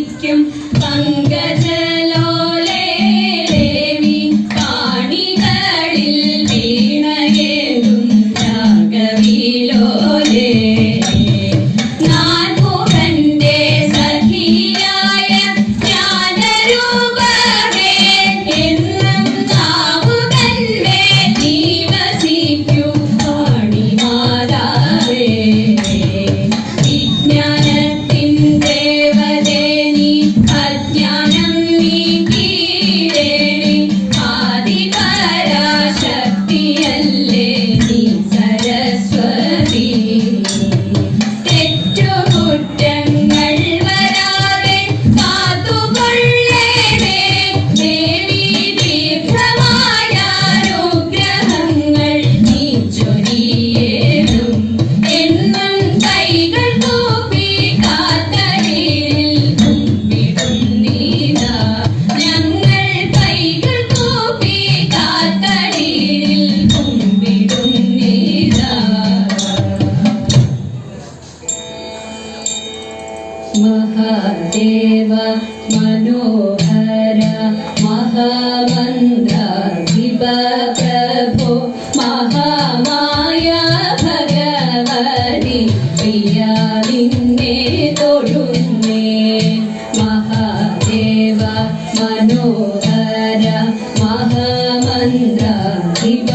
വസിക്കും പങ്കജലോലേ ദേവി കാണികളിൽ വീണയേതും രാഗവിലോലേ महादेव मनोहर महामन्त्राधिप प्रभो महामाया भगवति प्रिया निन्ने തൊഴുന്നേ महादेव मनोहर महामन्त्राधिप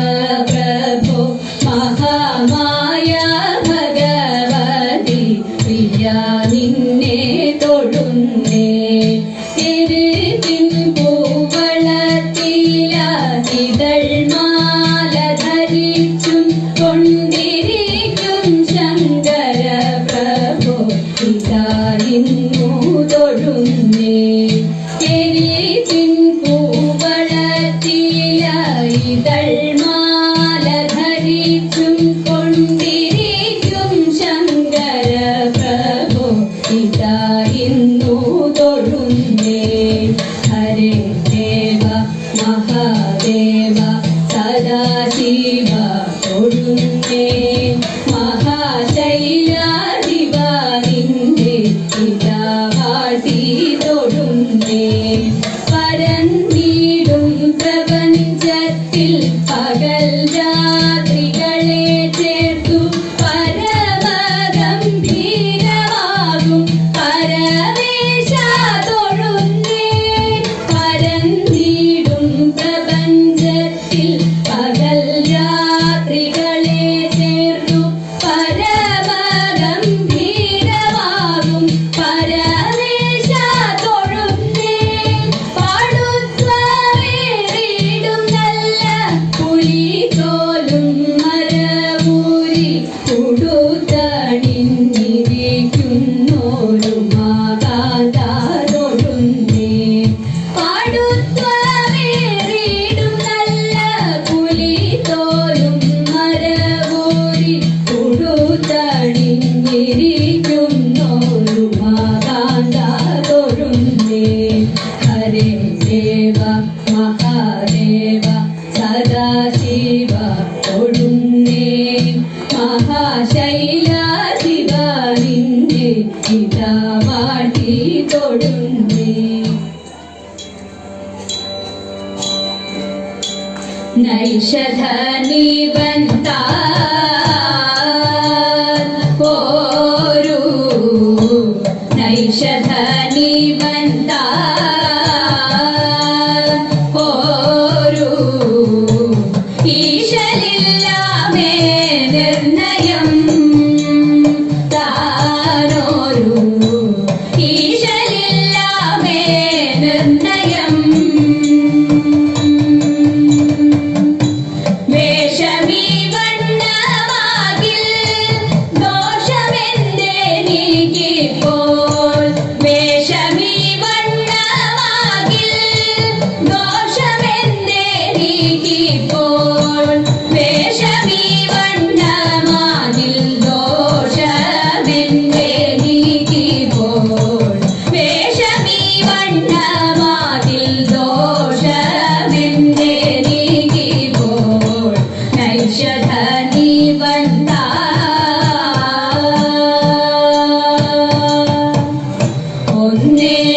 प्रभो महामाया भगवति प्रिया നിന്നെ തൊഴുന്നേ തിരുത്തിൻ പൂവളത്തിലാതിതൾ മാല ധരിച്ചും കൊണ്ടിരിക്കും ശങ്കര പ്രഭോ ഇതായിരുന്നു തൊഴുന്നേ തിരുത്തിൻ പൂവളത്തിലാതിതൾ മാല ധരിച്ചും കൊണ്ടിരിക്കും ശങ്കര പ്രഭോ ഇതായിരുന്നു തൊഴുന്നേ ഹരേ ദേവ മഹാദേവ സദാശിവ തൊഴുന്നേ മഹാശൈലാധിപ നിന്റെ ഇതാ വാഴ്ത്തി തൊഴുന്നേ പരന്നിടും പ്രപഞ്ചത്തിൽ പകൽ രാത്രികളെ ചേർത്തു പരമഗംഭീരമാകും പരമേശ തൊഴുന്നേ പരന്നിടും പ്രപഞ്ചത്തിൽ പകൽ രാത്രികളെ ചേർത്തു പരമഗംഭീരമാകും പരമേശ തൊഴുന്നേ പാടുത്വമേറിടും നല്ല പുലിതോലും മരമൂരി ഉടുത്തണിഞ്ഞിരിക്കുന്നോരു മാതാ തൊഴുന്നേ പാടുത്വമേറിടും നല്ല പുലിതോലും മരമൂരി ഉടുത്തണിഞ്ഞിരിക്കുന്നോരു മാതാ തൊഴുന്നേ ഹരേ ദേവ മഹാദേവ സദാശിവ തൊഴുന്നേ മഹാശൈലാധിപ നിന്നെ ഇതാ വാഴ്ത്തി തൊഴുന്നേ നൈഷധനിബന്ധ ഓരു നൈഷധനിബന്ധ ഓരു ഈശലില്ലാമേ നിർണയം താനോരു ഈശലില്ലാമേ നിർണയം വേഷമീ വണ്ണമാകിൽ ദോഷമെന്തേ നീക്കിപ്പോൾ വേഷമീ വണ്ണ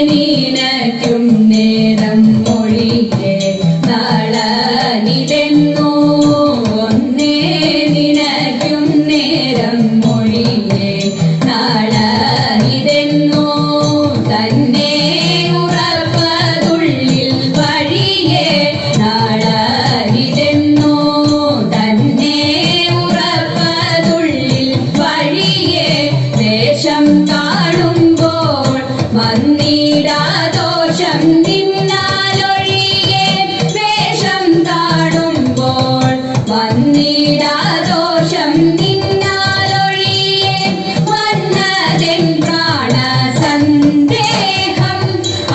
നീനയ്ക്കും നേരം മൊഴിയെ നളനിതെന്നോ ഒന്നേ നിനയ്ക്കും നേരം മൊഴിയെ നളനിതെന്നോ തന്നെ ഉറപ്പതുള്ളിൽ വഴിയെ നളനിതെന്നോ തന്നെ ഉറപ്പതുള്ളിൽ വഴിയെ ദേശം കാണുമ്പോൾ വന്നിടാദോഷം നിന്നാലൊഴിയെ വേഷം കാണുമ്പോൾ വന്നിടാദോഷം നിന്നാലൊഴിയെ വന്നതെൻ പ്രാണസന്ദേഹം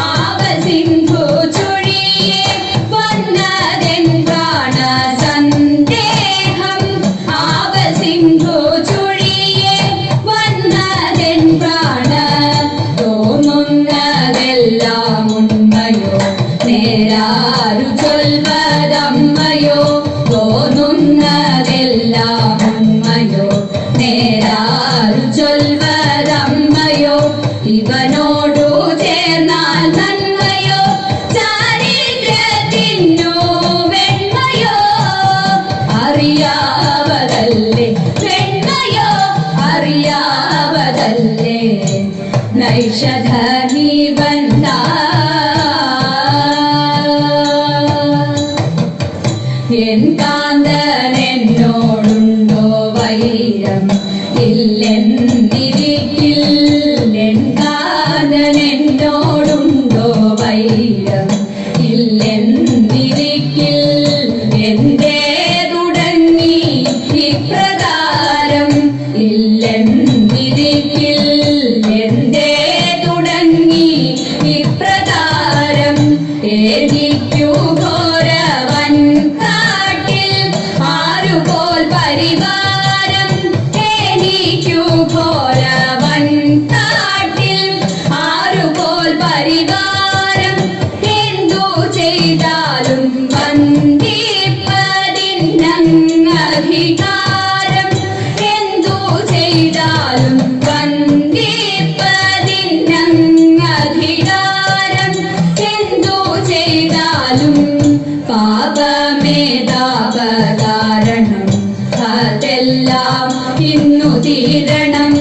ആവസിന്ധു ചുഴിയെ വന്നതെൻ പ്രാണസന്ദേഹം ആവസിന്ധു ചുഴിയെ വന്നതെൻ പ്രാണ തോന്നുന്നതെല്ലാം ഉണ്മയോ നേരാരു ചൊൽവതമ്മയോ തോന്നുന്നതെല്ലാം ഉണ്മയോ നേരാരു ചൊൽവതമ്മയോ ഇവനോടു ചേർന്നാൽ നന്മയോ ചാരിത്രത്തിനു വെണ്മയോ അറിയാവതല്ലേ വെണ്മയോ അറിയാവതല്ലേ നൈഷധർമ്മി ബന്ധ എൻ കാന്തനെന്നോടുണ്ടോ വൈരം ഇല്ലെന്നിരിക്കിൽ എൻ കാന്തനെന്നോടുണ്ടോ വൈരം ഇല്ലെന്നിരിക്കിൽ എന്തേ തുടങ്ങി ഇപ്രകാരം ഇല്ലെന്നിരിക്കിൽ എന്തേ തുടങ്ങി ഇപ്രകാരം ഏതിക്കു ഘോരവൻ കാട്ടിൽ ആരുപോൽ പരിവാരം ഏതിക്കു ഘോരവൻ കാട്ടിൽ ആരുപോൽ പരിവാരം എന്തു ചെയ്താലും വന്ദിപ്പതിനധികാരം എന്തു ചെയ്താലും വന്ദിപ്പതിനധികാരം എന്തു ചെയ്താലും പാപമേതാപകാരണം അതെല്ലാം ഇന്നു തീരണം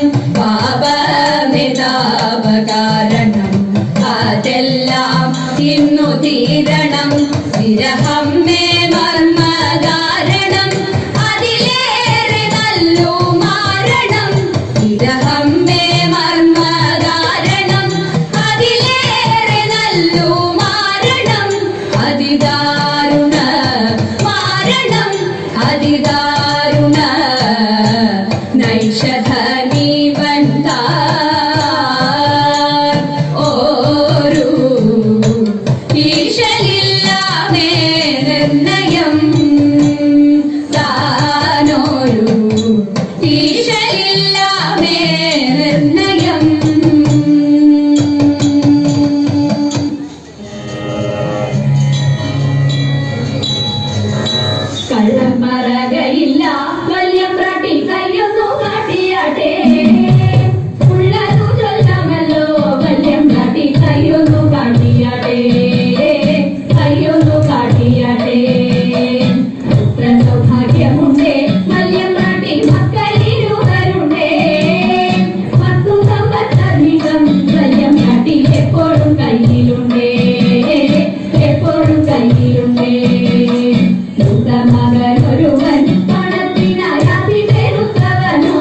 പാപമേതാപകാരണം അതെല്ലാം ഇന്നു തീരണം വിരഹം മേ മർമ്മകാരണം അതിലേറെ നല്ലു മാരണം വിരഹം മേ മർമ്മകാരണം അതിലേറെ നല്ലു മാരണം അതിദാരുണ മാരണം അതിദാരുണ നൈഷധർമ്മി ബന്ധ ഓരു ഈശലില്ലാമേ നിർണയം താനോരു ഈശലില്ലാമേ നിർണയം കള്ളം പറകയില്ല വല്യമ്പ്രാട്ടി കയ്യൊന്നു കാട്ടിയാട്ടെ ഉള്ളതു ചൊല്ലാമല്ലോ വല്യമ്പ്രാട്ടി കയ്യൊന്നു കാട്ടിയാട്ടെ കയ്യൊന്നു കാട്ടിയാട്ടെ പുത്ര സൗഭാഗ്യമുണ്ടേ വല്യമ്പ്രാട്ടി മക്കളിരുവരുണ്ടേ 10 സമ്പത്തധികം വല്യമ്പ്രാട്ടി എപ്പോഴും കയ്യിലുണ്ടേ എപ്പോഴും കയ്യിലുണ്ടേ മകനൊരുവൻ പണത്തിനായി അതിപെരുത്തവനോ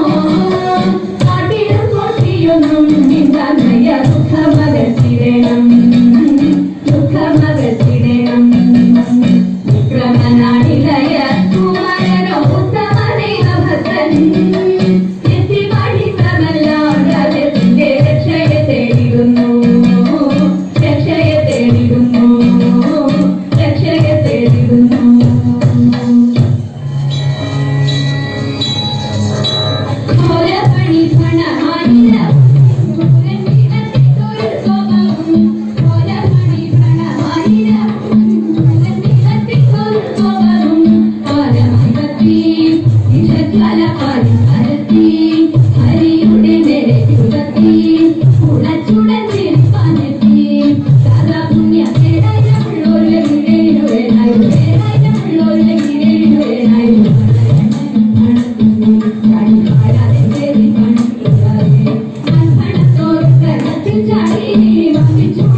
കാട്ടിലും കൊട്ടിയൊന്നും നിന്നയ ദുഃഖമകത്തിടണം ദുഃഖമകത്തിടണം വിക്രമനാടിലയ കുമാരനോ ഉത്തമദേവഭക്തൻ എത്തി പഠിത്തമല്ലാതെ രക്ഷയെ തേടിയിരുന്നു രക്ഷയെ വഹിച്ചു